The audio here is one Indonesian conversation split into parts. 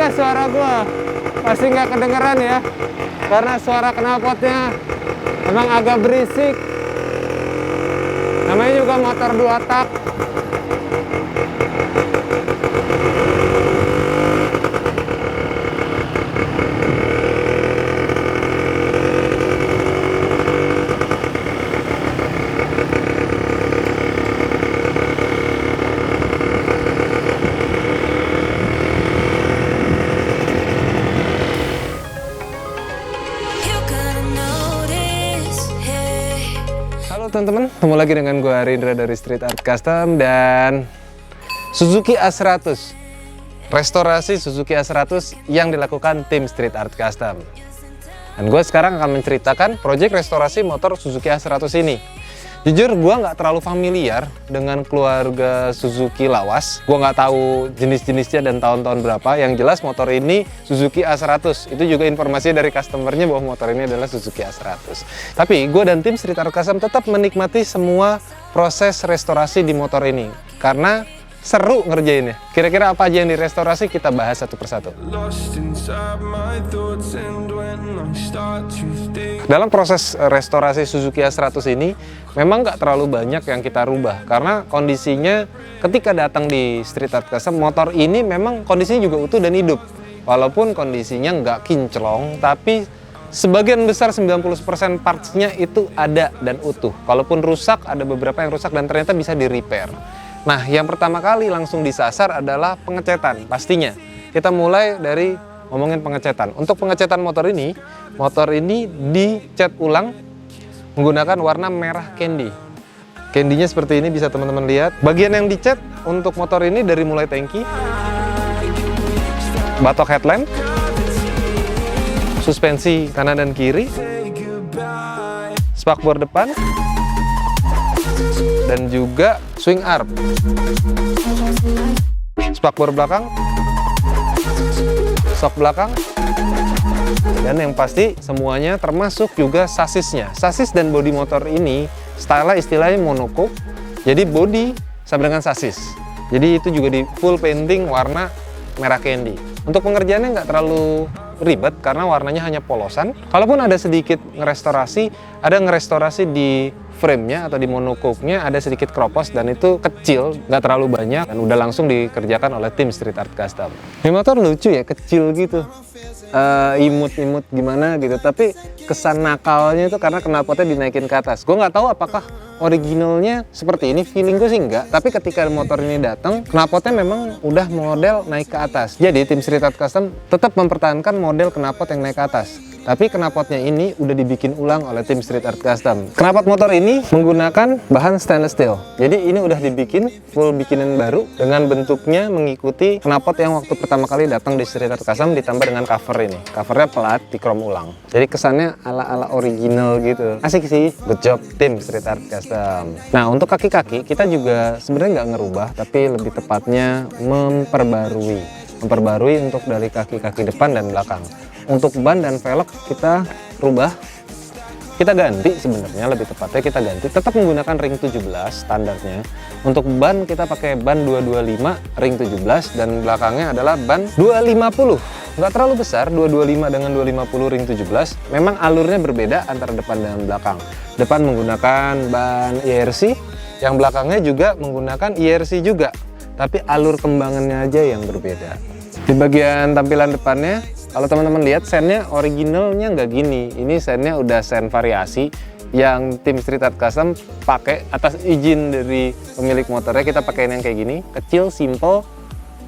nggak suara gua? Pasti nggak kedengeran ya, karena suara knalpotnya emang agak berisik. Namanya juga motor 2 tak. Halo teman-teman, ketemu lagi dengan gue Rindra dari Street Art Custom dan Suzuki A100. Restorasi Suzuki A100 yang dilakukan tim Street Art Custom. Dan gue sekarang akan menceritakan proyek restorasi motor Suzuki A100 ini. Jujur gue nggak terlalu familiar dengan keluarga Suzuki lawas. Gue nggak tahu jenis-jenisnya dan tahun-tahun berapa. Yang jelas motor ini Suzuki A100. Itu juga informasi dari customernya bahwa motor ini adalah Suzuki A100. Tapi gue dan tim Street Art Custom tetap menikmati semua proses restorasi di motor ini. Karena seru ngerjainnya. Kira-kira apa aja yang direstorasi, kita bahas satu persatu. Dalam proses restorasi Suzuki A100 ini memang nggak terlalu banyak yang kita rubah, karena kondisinya ketika datang di Street Art Custom, motor ini memang kondisinya juga utuh dan hidup. Walaupun kondisinya nggak kinclong, tapi sebagian besar 90% partsnya itu ada dan utuh. Kalaupun rusak, ada beberapa yang rusak dan ternyata bisa di repair. Nah, yang pertama kali langsung disasar adalah pengecetan. Pastinya kita mulai dari ngomongin pengecetan. Untuk pengecetan motor ini dicat ulang menggunakan warna merah candy. Candy-nya seperti ini, bisa teman-teman lihat. Bagian yang dicat untuk motor ini dari mulai tangki, batok headlamp, suspensi kanan dan kiri, spakbor depan, dan juga swing arm, spakbor belakang, sok belakang, dan yang pasti semuanya termasuk juga sasisnya. Sasis dan bodi motor ini istilahnya monocoque, jadi bodi sama dengan sasis. Jadi itu juga di full painting warna merah candy. Untuk pengerjaannya nggak terlalu ribet karena warnanya hanya polosan. Kalaupun ada sedikit ngerestorasi di frame-nya atau di monocoque-nya, ada sedikit kropos dan itu kecil, nggak terlalu banyak, dan udah langsung dikerjakan oleh tim Street Art Custom. Ini motor lucu ya, kecil gitu, imut-imut gimana gitu, tapi kesan nakalnya itu karena knalpotnya dinaikin ke atas. Gue nggak tahu apakah originalnya seperti ini, feeling gue sih enggak, tapi ketika motor ini datang, knalpotnya memang udah model naik ke atas. Jadi tim Street Art Custom tetap mempertahankan model knalpot yang naik ke atas, tapi knalpotnya ini udah dibikin ulang oleh tim Street Art Custom. Knalpot motor ini menggunakan bahan stainless steel, jadi ini udah dibikin full bikinan baru dengan bentuknya mengikuti knalpot yang waktu pertama kali datang di Street Art Custom, ditambah dengan cover ini. Covernya plat di chrome ulang, jadi kesannya ala-ala original gitu. Asik sih, good job tim Street Art Custom. Nah, untuk kaki-kaki kita juga sebenarnya nggak ngerubah, tapi lebih tepatnya memperbarui untuk dari kaki-kaki depan dan belakang. Untuk ban dan velg kita rubah, kita ganti, sebenarnya lebih tepatnya kita ganti, tetap menggunakan ring 17 standarnya. Untuk ban kita pakai ban 225 ring 17 dan belakangnya adalah ban 250. Nggak terlalu besar, 225 dengan 250 ring 17. Memang alurnya berbeda antara depan dan belakang. Depan menggunakan ban IRC, yang belakangnya juga menggunakan IRC juga, tapi alur kembangannya aja yang berbeda. Di bagian tampilan depannya, kalau teman-teman lihat, sennya originalnya nggak gini. Ini sennya udah sen variasi yang tim Street Art Custom pakai atas izin dari pemilik motornya. Kita pakai yang kayak gini, kecil, simple,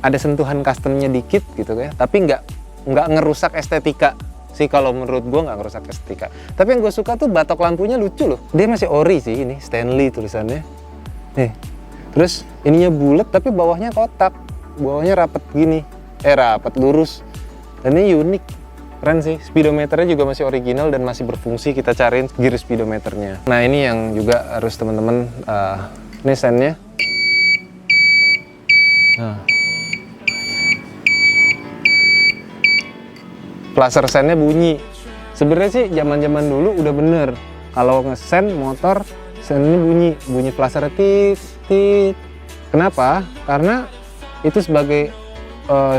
ada sentuhan customnya dikit gitu ya, tapi nggak ngerusak estetika sih. Kalau menurut gue nggak ngerusak estetika. Tapi yang gue suka tuh batok lampunya lucu loh. Dia masih ori sih, ini Stanley tulisannya. Nih, terus ininya bulat tapi bawahnya kotak, bawahnya rapet gini, rapet lurus. Dan ini unik, keren sih. Speedometernya juga masih original dan masih berfungsi. Kita cariin gear speedometernya. Nah, ini yang juga harus teman-teman, ini sennya. Nah, placer sennya bunyi. Sebenarnya sih zaman-zaman dulu udah bener. Kalau ngesen motor, sennya bunyi placer tit tit. Kenapa? Karena itu sebagai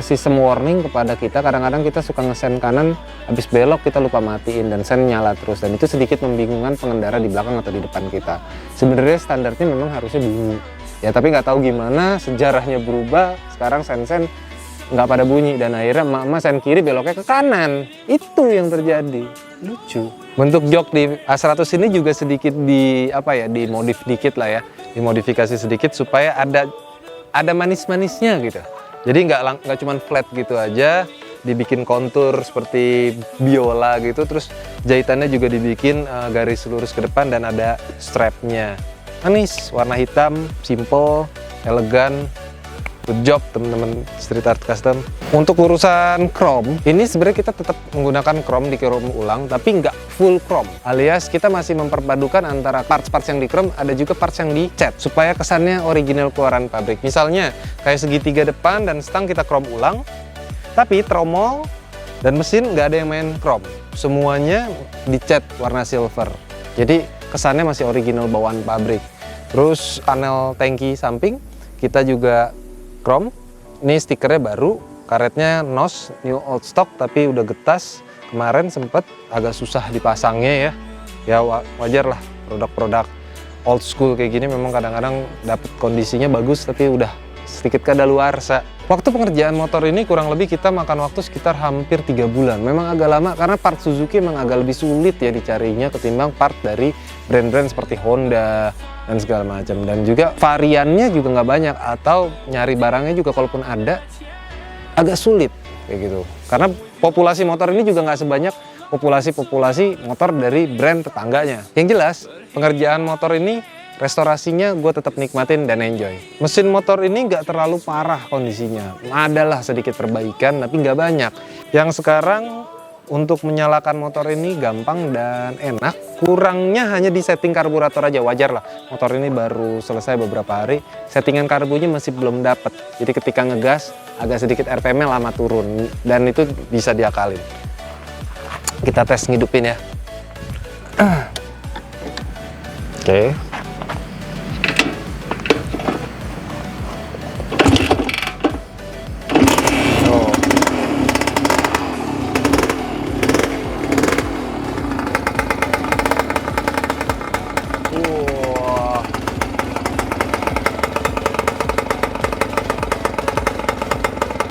sistem warning kepada kita. Kadang-kadang kita suka ngesen kanan, habis belok kita lupa matiin dan sen nyala terus, dan itu sedikit membingungkan pengendara di belakang atau di depan kita. Sebenarnya standarnya memang harusnya bunyi ya, tapi nggak tahu gimana sejarahnya berubah, sekarang sen-sen nggak pada bunyi dan akhirnya emak-emak sen kiri beloknya ke kanan. Itu yang terjadi. Lucu. Bentuk jok di A100 ini juga sedikit dimodif dikit lah ya, dimodifikasi sedikit supaya ada manis-manisnya gitu. Jadi nggak cuma flat gitu aja, dibikin kontur seperti biola gitu, terus jahitannya juga dibikin garis lurus ke depan dan ada strapnya. Manis, warna hitam, simple, elegan. Good job teman-teman Street Art Custom. Untuk urusan chrome, ini sebenarnya kita tetap menggunakan chrome di chrome ulang, tapi nggak full chrome. Alias kita masih memperpadukan antara parts-parts yang di chrome, ada juga parts yang dicat, supaya kesannya original keluaran pabrik. Misalnya, kayak segitiga depan dan stang kita chrome ulang, tapi tromol dan mesin nggak ada yang main chrome. Semuanya dicat warna silver. Jadi kesannya masih original bawaan pabrik. Terus panel tangki samping, kita juga chrome. Ini stikernya baru, karetnya NOS new old stock tapi udah getas. Kemarin sempet agak susah dipasangnya ya wajar lah, produk-produk old school kayak gini memang kadang-kadang dapet kondisinya bagus tapi udah sedikit kadaluarsa. Waktu pengerjaan motor ini kurang lebih kita makan waktu sekitar hampir 3 bulan. Memang agak lama karena part Suzuki memang agak lebih sulit ya dicarinya ketimbang part dari brand-brand seperti Honda dan segala macam, dan juga variannya juga nggak banyak, atau nyari barangnya juga kalaupun ada agak sulit kayak gitu, karena populasi motor ini juga nggak sebanyak populasi motor dari brand tetangganya. Yang jelas pengerjaan motor ini, restorasinya gue tetap nikmatin dan enjoy. Mesin motor ini nggak terlalu parah kondisinya, adalah sedikit perbaikan tapi nggak banyak. Yang sekarang untuk menyalakan motor ini gampang dan enak. Kurangnya hanya di setting karburator aja, wajar lah. Motor ini baru selesai beberapa hari, settingan karbunya masih belum dapet. Jadi ketika ngegas agak sedikit RPM-nya lama turun dan itu bisa diakalin. Kita tes ngidupin ya. Oke.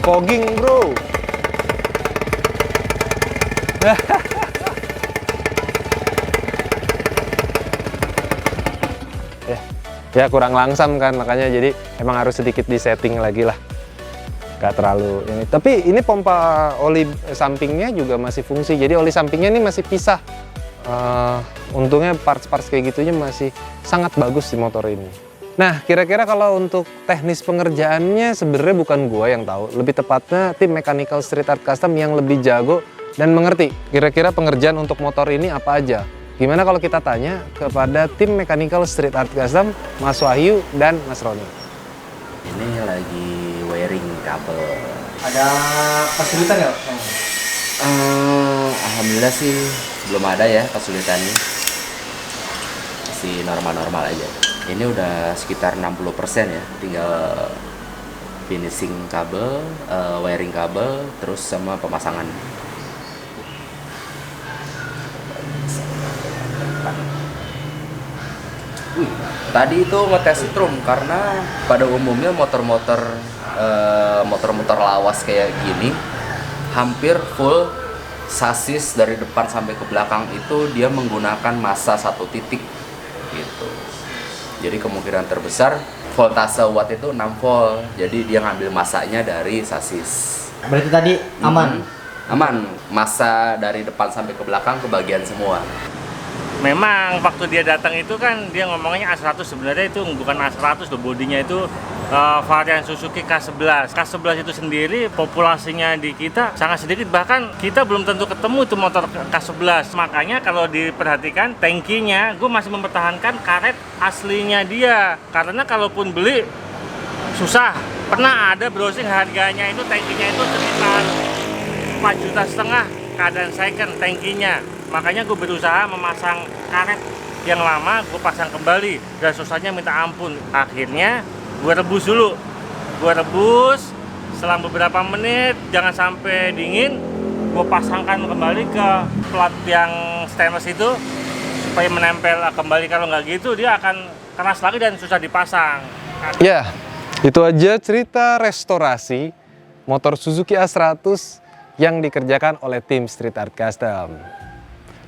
Fogging bro. Ya kurang langsam kan, makanya jadi emang harus sedikit disetting lagi lah, gak terlalu ini. Tapi ini pompa oli sampingnya juga masih fungsi, jadi oli sampingnya ini masih pisah. Untungnya parts-parts kayak gitunya masih sangat bagus di motor ini. Nah, kira-kira kalau untuk teknis pengerjaannya sebenarnya bukan gua yang tahu, lebih tepatnya tim Mechanical Street Art Custom yang lebih jago dan mengerti kira-kira pengerjaan untuk motor ini apa aja. Gimana kalau kita tanya kepada tim Mechanical Street Art Custom, Mas Wahyu dan Mas Roni. Ini lagi wiring kabel. Ada kesulitan nggak? Alhamdulillah sih belum ada ya kesulitannya. Masih normal-normal aja. Ini udah sekitar 60% ya, tinggal finishing kabel, wiring kabel, terus sama pemasangan. Tadi itu ngetes strum karena pada umumnya motor-motor lawas kayak gini hampir full sasis dari depan sampai ke belakang itu dia menggunakan massa 1 titik gitu. Jadi kemungkinan terbesar voltase watt itu 6 volt. Jadi dia ngambil massanya dari sasis. Berarti tadi aman? Aman. Massa dari depan sampai ke belakang kebagian semua. Memang waktu dia datang itu kan dia ngomongnya A100, sebenarnya itu bukan A100 loh, bodinya itu varian Suzuki K11. K11 itu sendiri populasinya di kita sangat sedikit, bahkan kita belum tentu ketemu itu motor K11. Makanya kalau diperhatikan tangkinya, gue masih mempertahankan karet aslinya dia, karena kalaupun beli susah. Pernah ada browsing harganya itu tangkinya itu sekitar 4,5 juta keadaan second tangkinya. Makanya gue berusaha memasang karet yang lama, gue pasang kembali dan susahnya minta ampun. Akhirnya gue rebus dulu, Selang beberapa menit, jangan sampai dingin, gue pasangkan kembali ke plat yang stainless itu supaya menempel kembali. Kalau nggak gitu dia akan keras lagi dan susah dipasang. Ya, itu aja cerita restorasi motor Suzuki A100 yang dikerjakan oleh tim Street Art Custom.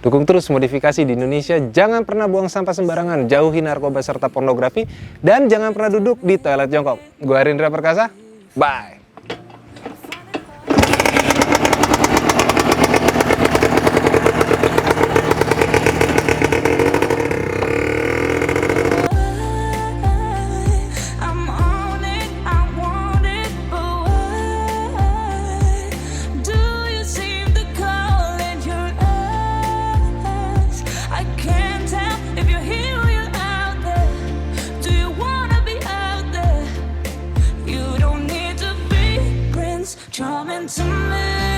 Dukung terus modifikasi di Indonesia, jangan pernah buang sampah sembarangan, jauhi narkoba serta pornografi, dan jangan pernah duduk di toilet jongkok. Gue Arindra Perkasa, bye! I'm on it, I want it, but why do you seem to call in your eyes? I can't tell if you're here or you're out there. Do you wanna be out there? You don't need to be Prince Charming to me.